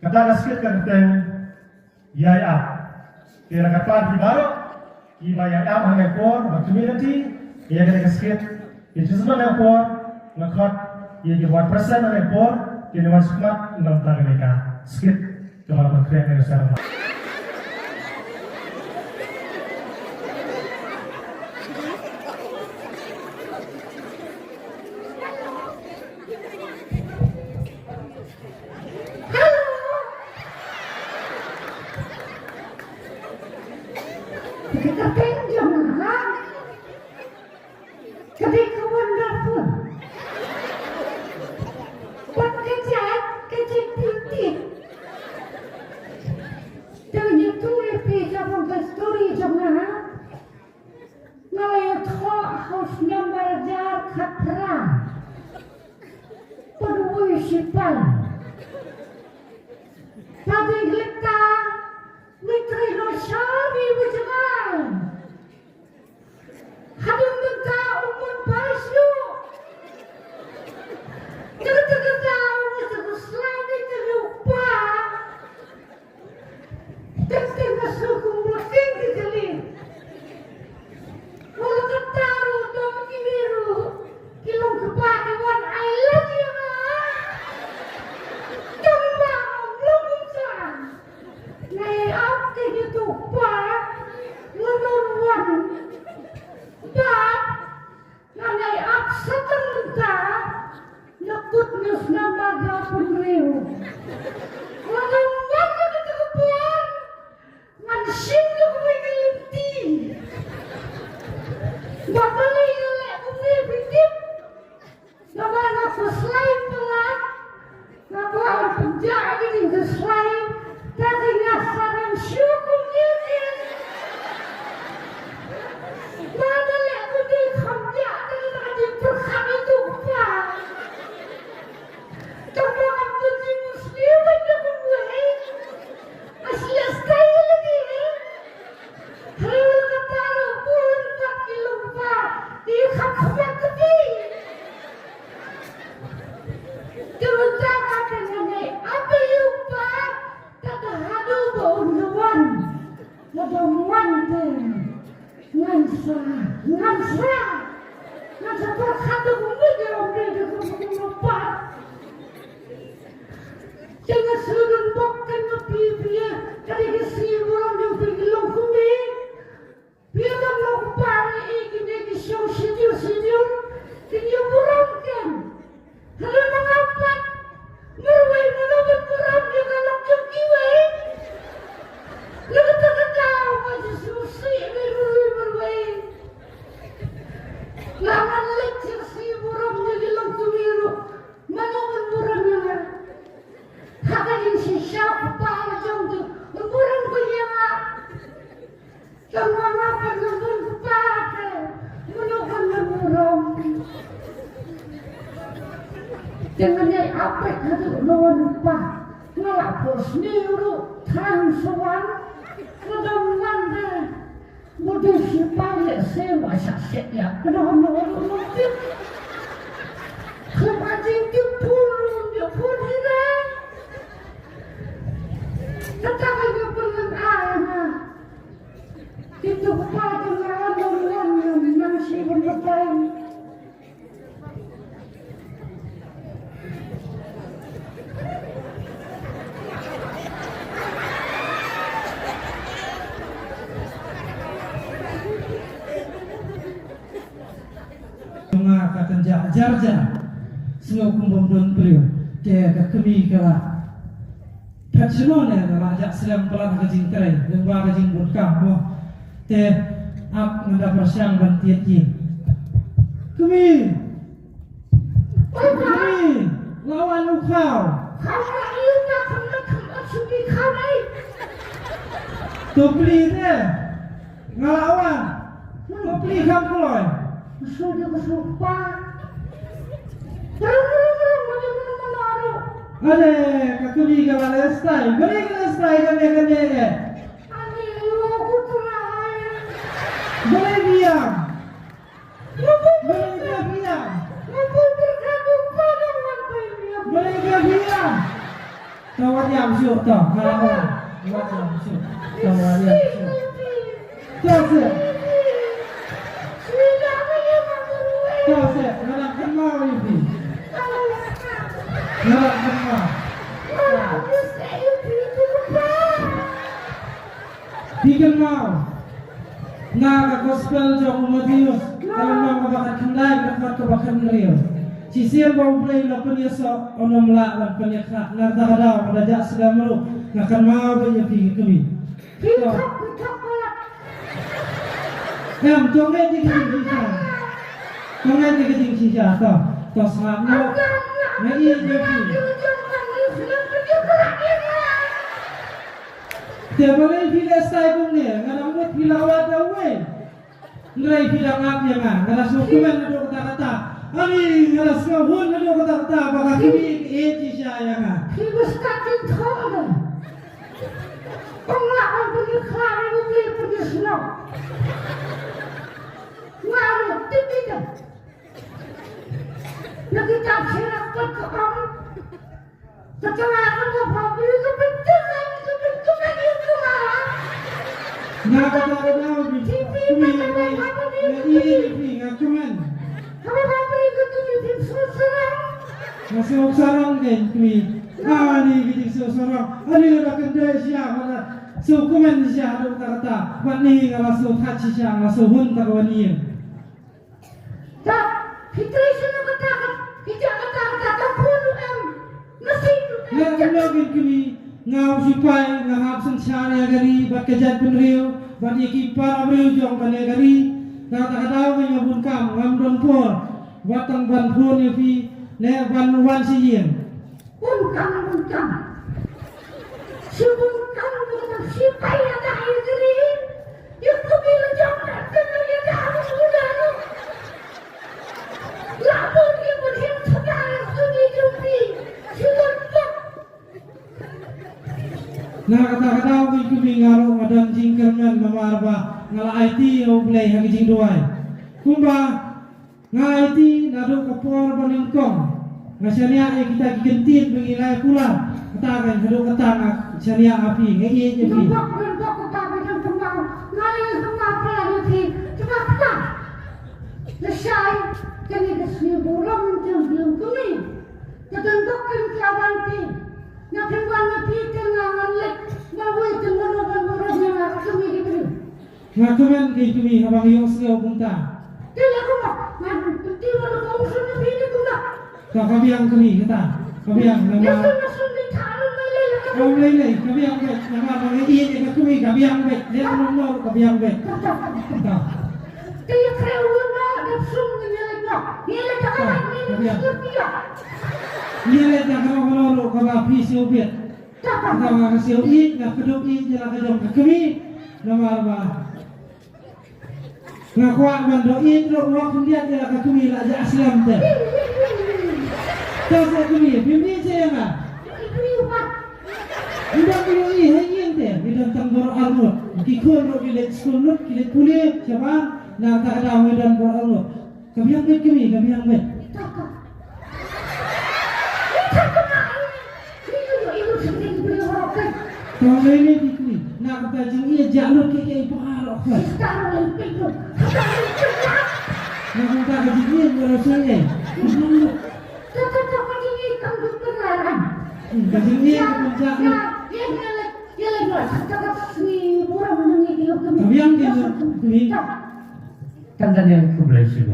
kata sikit kan yaya kira kata di baru iba yaya mana por community ya kira sikit itu semua por ngakot ya di 1% mana por ini masuk mat 6 tahun mereka sikit kalau berkreat dari sana. Kita pinjam lah, ketika wonderful, buat kecil putih, dan itu lebih zaman story zaman, ngelihat harusnya belajar katra, perwusipan, tapi kita mitri nosari wujangan. Hadung minta umur palsu. Jaga-jaga umur selalu terlupa. Tengah suku mungkin dijeli. Walau ketaru dong kibiru, kilong kepakiwan I love you lah. Coba belum bisa. Nay up gitu pak, menurun. Dan nanay up seterta nyekut nus nama gapun riu. Walau mana kita kepuan, mansin tu kumilinti. Bapak lagi lek kumilintip, nama aku selain pelan, nama aku penjara di selain, tapi ngasaran syukur ini. Mana lek kudu kerja dengan di perkham itu pak. Coba aku di muslim aja gue. Asli stay lagi. Kalau kata pun 4 kilo pak. Di kham-kham tapi. Terutama dengan apa yuk pak. Kata hadu bauan. Ngedomuan tuh. Ngansa perkhatu kumpulan orang itu kumpulan jangan surun bukan ngepipi kali kesi orang yang bergelong kumi biar tak lupa ini di show studio ini orang kan kalau mengapa merway menurut orang yang kalau kekiway lalu tak tahu masih susah merway lawan lecir si burungnya di lampu biru menurut burungnya hakain si siapa macam tu burung punya jangan apa nunggu kepada menurut burung jangan yang apa itu lupa ngelak bos niru transwan mudah-mudahan mudah si payah sewa sakitnya kenapa orang kemajin dia pun tidak tetapi dia pernah anak itu kepada orang yang si berdepan kata jarja semua kumpul don beliau ke kami kala kacino ne raja selam pelan kajing terai dan ba kajing butkam mo te ap ngada persiang bantiet ki kami lawan ukau karena ia nak subi kami tu beli te ngalawan tu beli kam keloy sudah kesupa ada kakuli kala stai boleh kala stai kami kami aku terakhir boleh diam boleh diam berkabung pada waktu ini boleh diam kawan diam syuk toh. Ngalawan. Diam syuk. Diam syuk. Terus. Terus, ngalang kenal ini. Ngalang kenal. Dikenal. Naga gospel jauh Matius. Kalau mau bakat kendai, bakat kebakan Rio. Sisir bau play lapan ya so onom la lapan ya kak. Narta kadau pada jak sedang malu. Nakan mau banyak pergi kami. Nam tongeng tiga sisa. Tongeng tiga sisa toh. Toh sama. Ngai jadi. Tiap hari bila stay pun ni, ngadang buat bila awak away. Ngai bila ngap yang ngadang sukuman ada kata-kata. Ani ngadang sahun ada kata-kata. Bapa kini sisa yang He was starting taller. Orang pergi kelari beli pergi snow. Ngaruh tinggi dah. Lagi tak siap ke kamu. Kecelakaan apa beli kebencian lagi itu mah. Nak kadang-kadang ini ngakuman. Kamu mau beli ke susah. Masih sarang kan kami. Ani gitu sarang. Ani nak kendai siapa nak. Sukuman siapa kata. Wani kalau su taci siapa su hun tak wani. Tak, kita isu kita kata pun masih. Nak lagi kami ngau sipai ngahap sencana gari bat kejat penriu bat ikipar abriu jong pane gari kata-kata kami ngabun kam ngamdon por batang ban pun fi le ban wan sijien. Bukan. Sebutkan dengan siapa yang ada diri. Yang kebilang jangan dengan yang harus mudah. Lalu dia berhenti sekarang sunyi jumpi. Sebutkan. Nah kata-kata kami ngaruh madam jingkerman mamarba ngala IT au play hagi jing doai. Kumba ngala IT nadu kapor balingkong. Ngasania kita gentit mengilai pula. Katakan hadu katang syariah api ngai je pi. Bak kata dengan pemau. Ngai pemau pelaju pi. Cepat tak. Lesai kini kesini buram jeng kami. Ketentukan kawan pi. Nafiwan pi tengah lek. Mahu itu mana yang kami gitu. Ngakuman kami abang yo sio punta. Tidak aku mah. Mahu peti mana kamu sudah pi itu dah. Kami yang kami kata. Kami yang nama. Kami lele, kami yang bet, nama bang ini kami yang bet, dia nomor kami yang bet. Dia kerewun nak nafsu menyelek. Dia jangan ini dia. Dia jangan kalau kalau pisau bet. Kalau pisau ini, nak kedok ini jalan kedok kami nama apa? Ngakuan bandok ini terus waktu dia jalan kami lajar Islam tu. Tahu kami, bini saya mah. Bidang ini hanya tu, bidang tanggor armut. Kikun ro kilet sekolah, kilet kulit, siapa? Nak tak ada bidang bor armut. Kami yang bet. Kalau ini dikui, nak kata jeng jalur keke parok. Nak kata jeng merasanya. Kajingnya kepuncak. Kami yang kami Kan dan yang kebelah sih